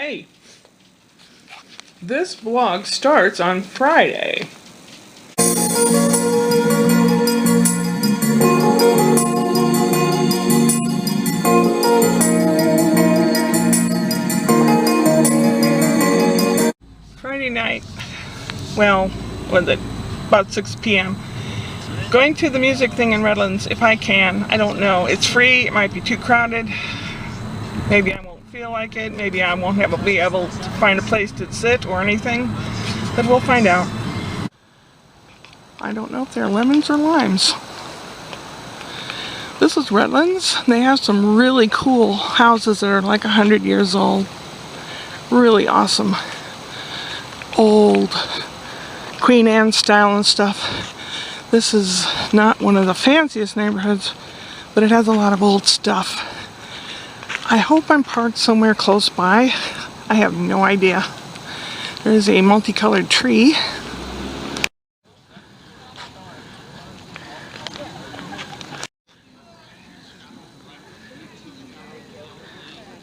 Hey, this vlog starts on Friday. Friday night, well, was it about 6 p.m. Going to the music thing in Redlands if I can. I don't know. It's free. It might be too crowded. Maybe I won't feel like it. Maybe I won't be able to find a place to sit or anything. But we'll find out. I don't know if they're lemons or limes. This is Redlands. They have some really cool houses that are like 100 years old. Really awesome. Old Queen Anne style and stuff. This is not one of the fanciest neighborhoods, but it has a lot of old stuff. I hope I'm parked somewhere close by. I have no idea. There's a multicolored tree.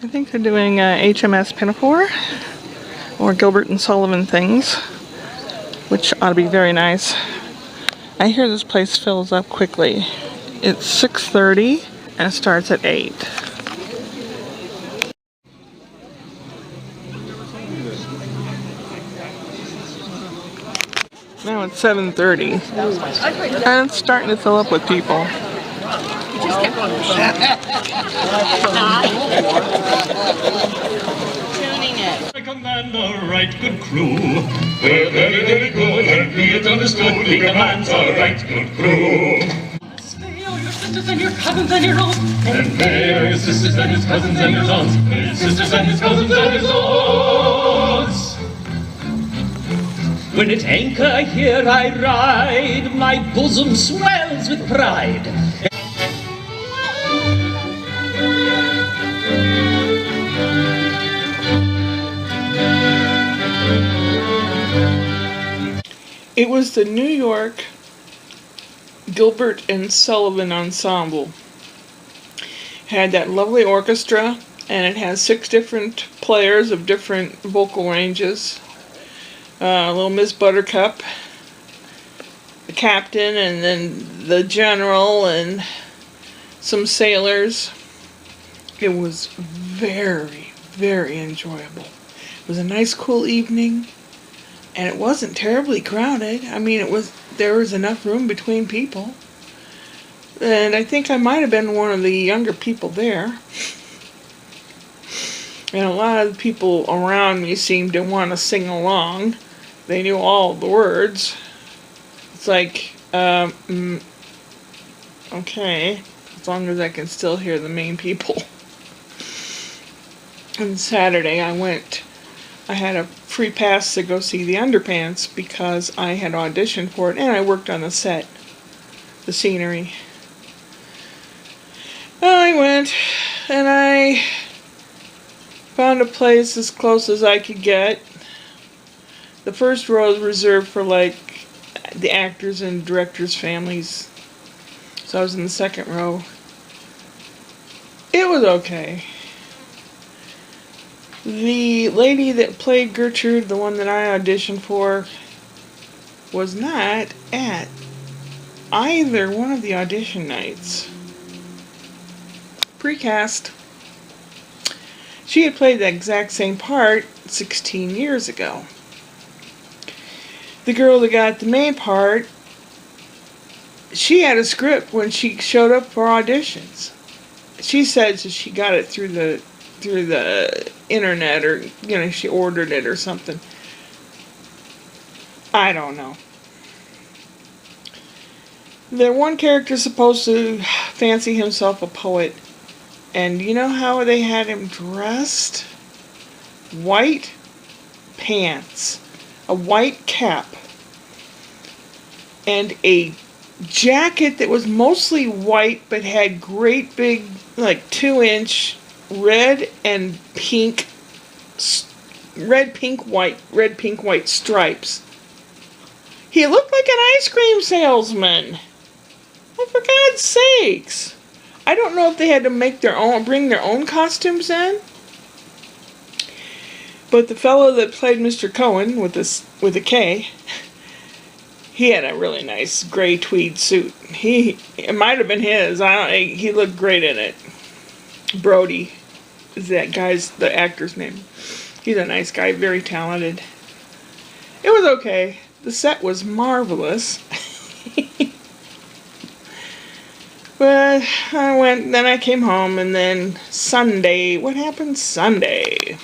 I think they're doing HMS Pinafore or Gilbert and Sullivan things, which ought to be very nice. I hear this place fills up quickly. It's 6:30 and it starts at 8. Now it's 7:30 and it's starting to fill up with people. I command a right good crew. We're very, very good, and be it understood, we command a right good crew. Spare your sisters and your cousins and your aunts. And bear your sisters and his cousins and your aunts. His sisters and his cousins and his aunts. When at anchor here I ride, my bosom swells with pride. It was the New York Gilbert and Sullivan Ensemble. It had that lovely orchestra, and it has 6 different players of different vocal ranges. Little Miss Buttercup, the captain, and then the general, and some sailors. It was very, very enjoyable. It was a nice, cool evening. And it wasn't terribly crowded. I mean, there was enough room between people. And I think I might have been one of the younger people there. And a lot of the people around me seemed to want to sing along. They knew all the words. It's like, okay, as long as I can still hear the main people. On Saturday I had a free pass to go see the Underpants because I had auditioned for it and I worked on the set, the scenery. I went and I found a place as close as I could get. The first row is reserved for like the actors and directors' families, so I was in the second row. It was okay. The lady that played Gertrude, the one that I auditioned for, was not at either one of the audition nights. Precast. She had played the exact same part 16 years ago. The girl that got the main part, she had a script when she showed up for auditions. She said that she got it through the internet, or she ordered it or something. I don't know. The one character's supposed to fancy himself a poet, and you know how they had him dressed? White pants, a white cap, and a jacket that was mostly white but had great big, like 2-inch red pink white stripes. He looked like an ice cream salesman. Oh, for God's sakes. I don't know if they had to bring their own costumes in. But the fellow that played Mr. Cohen with a K, he had a really nice gray tweed suit. It might have been his. He looked great in it. Brody is the actor's name. He's a nice guy, very talented. It was okay. The set was marvelous. But then I came home, and then Sunday, what happened Sunday?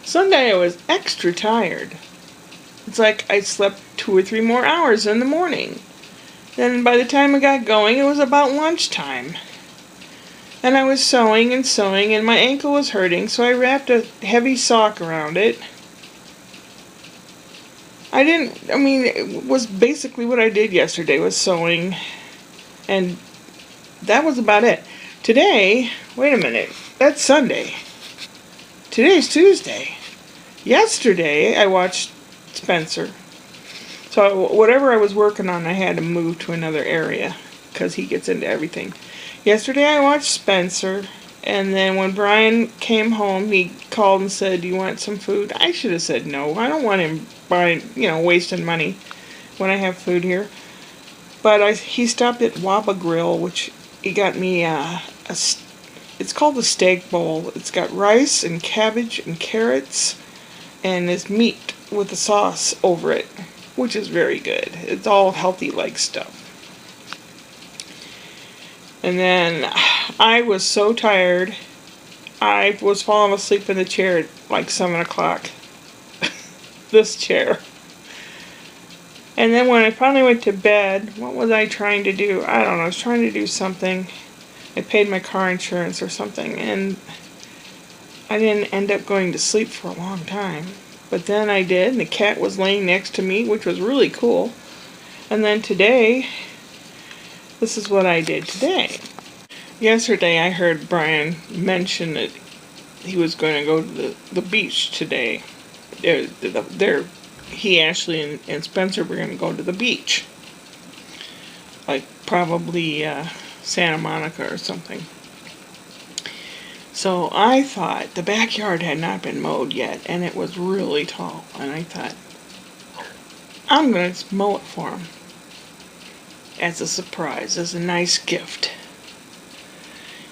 Sunday I was extra tired. It's like I slept 2 or 3 more hours in the morning. Then by the time I got going, it was about lunchtime. And I was sewing, and my ankle was hurting, so I wrapped a heavy sock around it. It was basically what I did yesterday, was sewing, and that was about it. Today, wait a minute, that's Sunday. Today's Tuesday. Yesterday, I watched Spencer. So whatever I was working on, I had to move to another area, because he gets into everything. Yesterday, I watched Spencer, and then when Brian came home, he called and said, "Do you want some food?" I should have said no. I don't want him wasting money when I have food here. But he stopped at Waba Grill, which he got me it's called a steak bowl. It's got rice and cabbage and carrots, and this meat with a sauce over it, which is very good. It's all healthy-like stuff. And then I was so tired, I was falling asleep in the chair at like 7 o'clock. This chair. And then when I finally went to bed, what was I trying to do? I don't know, I was trying to do something. I paid my car insurance or something, and I didn't end up going to sleep for a long time. But then I did, and the cat was laying next to me, which was really cool. And then today, this is what I did today. Yesterday I heard Brian mention that he was going to go to the beach today. He, Ashley, and Spencer were going to go to the beach. Like probably Santa Monica or something. So I thought the backyard had not been mowed yet, and it was really tall. And I thought, I'm going to mow it for him. As a surprise, as a nice gift.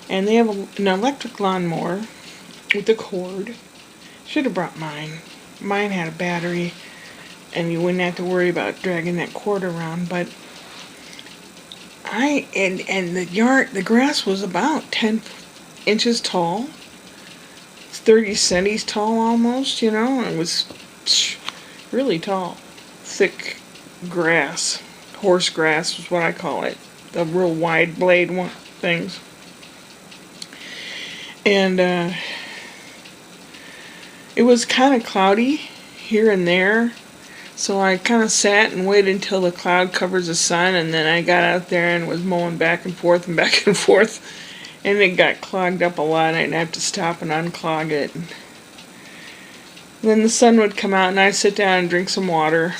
And they have an electric lawnmower with a cord. Should have brought mine. Mine had a battery, and you wouldn't have to worry about dragging that cord around. But the grass was about 10 inches tall. It's 30 centimeters tall almost, It was really tall. Thick grass. Horse grass is what I call it. The real wide blade things. And it was kind of cloudy here and there. So I kind of sat and waited until the cloud covers the sun, and then I got out there and was mowing back and forth and back and forth. And it got clogged up a lot, and I'd have to stop and unclog it. And then the sun would come out, and I'd sit down and drink some water.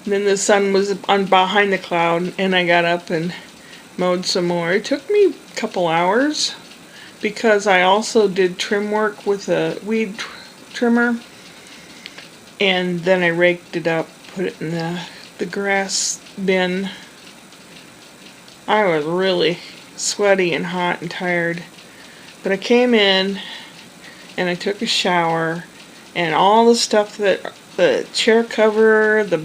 And then the sun was behind the cloud, and I got up and mowed some more. It took me a couple hours, because I also did trim work with a weed trimmer. And then I raked it up, put it in the grass bin. I was really sweaty and hot and tired. But I came in, and I took a shower, and all the stuff the chair cover, the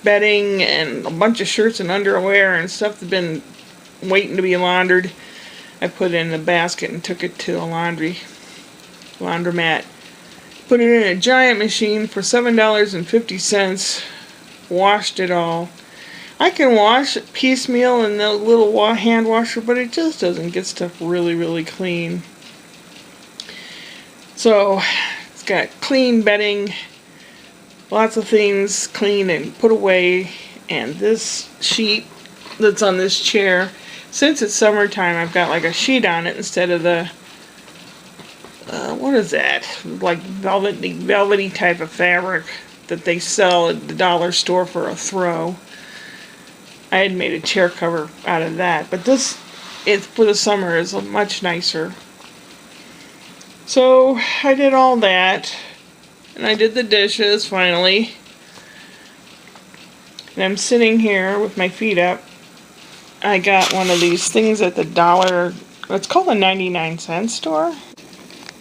bedding, and a bunch of shirts and underwear and stuff that's been waiting to be laundered, I put it in a basket and took it to a laundromat. Put it in a giant machine for $7.50. Washed it all. I can wash it piecemeal in the little hand washer, but it just doesn't get stuff really, really clean. So it's got clean bedding, lots of things clean and put away, and this sheet that's on this chair, since it's summertime, I've got like a sheet on it instead of the what is that? Like velvety type of fabric that they sell at the dollar store for a throw. I had made a chair cover out of that, but this, for the summer, is much nicer. So I did all that, and I did the dishes finally. And I'm sitting here with my feet up. I got one of these things at the dollar, it's called a 99-cent store.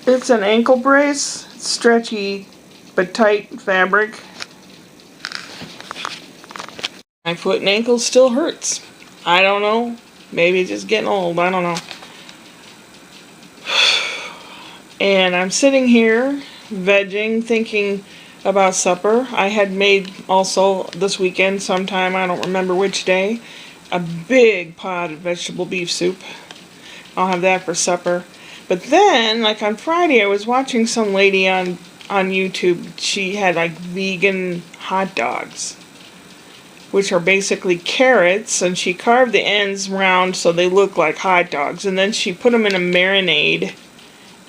It's an ankle brace, stretchy but tight fabric. My foot and ankle still hurts. I don't know. Maybe it's just getting old. I don't know. And I'm sitting here vegging, thinking about supper. I had made also this weekend sometime, I don't remember which day, a big pot of vegetable beef soup. I'll have that for supper. But then, like on Friday, I was watching some lady on YouTube. She had like vegan hot dogs, which are basically carrots, and she carved the ends round so they look like hot dogs, and then she put them in a marinade,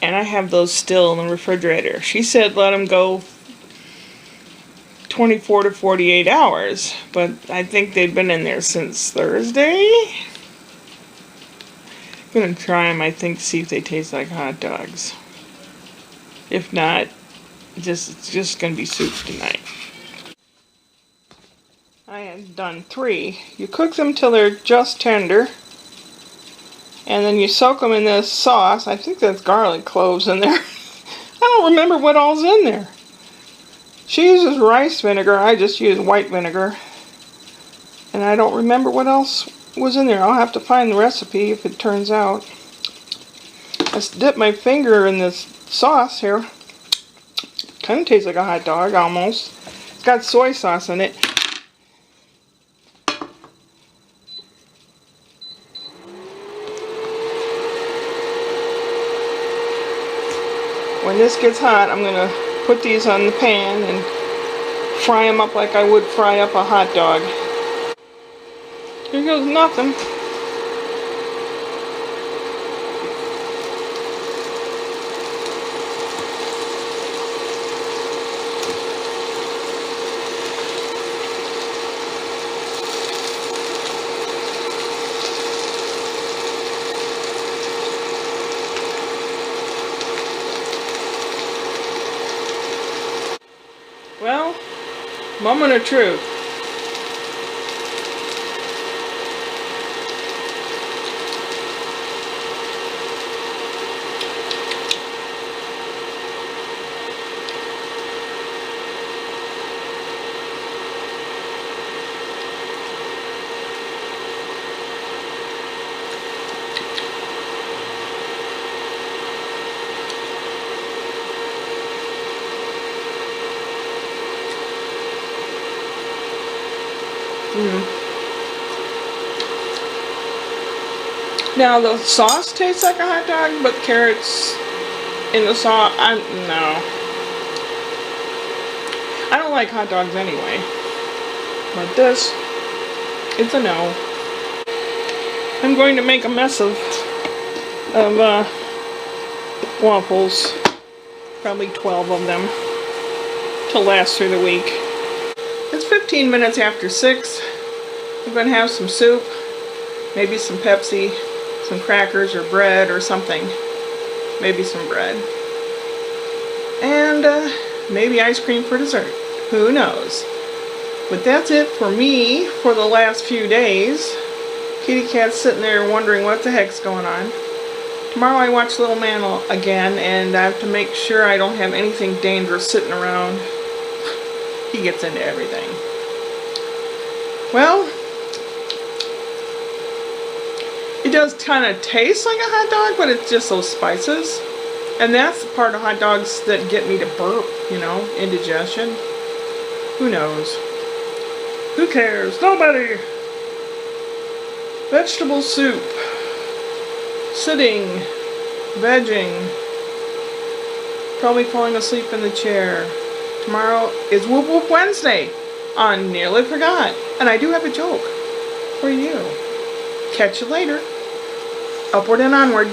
and I have those still in the refrigerator. She said let them go 24 to 48 hours, but I think they've been in there since Thursday. I'm gonna try them, I think, see if they taste like hot dogs. If not, it's just gonna be soup tonight. I had done 3. You cook them till they're just tender, and then you soak them in this sauce. I think that's garlic cloves in there. I don't remember what all's in there. She uses rice vinegar, I just use white vinegar. And I don't remember what else was in there. I'll have to find the recipe if it turns out. I dipped my finger in this sauce here. Kind of tastes like a hot dog, almost. It's got soy sauce in it. When this gets hot, I'm going to put these on the pan and fry them up like I would fry up a hot dog. Here goes nothing. Well, moment of truth. Now the sauce tastes like a hot dog, but carrots in the sauce, no. I don't like hot dogs anyway. But this, it's a no. I'm going to make a mess of waffles. Probably 12 of them to last through the week. It's 15 minutes after 6. I'm going to have some soup, maybe some Pepsi, some crackers or bread or something. Maybe some bread. And maybe ice cream for dessert. Who knows? But that's it for me for the last few days. Kitty Cat's sitting there wondering what the heck's going on. Tomorrow I watch Little Man again, and I have to make sure I don't have anything dangerous sitting around. He gets into everything. Well, it does kind of taste like a hot dog, but it's just those spices. And that's the part of hot dogs that get me to burp, you know, indigestion. Who knows? Who cares? Nobody! Vegetable soup. Sitting. Vegging. Probably falling asleep in the chair. Tomorrow is Whoop Whoop Wednesday on Nearly Forgot. And I do have a joke for you. Catch you later. Upward and onward.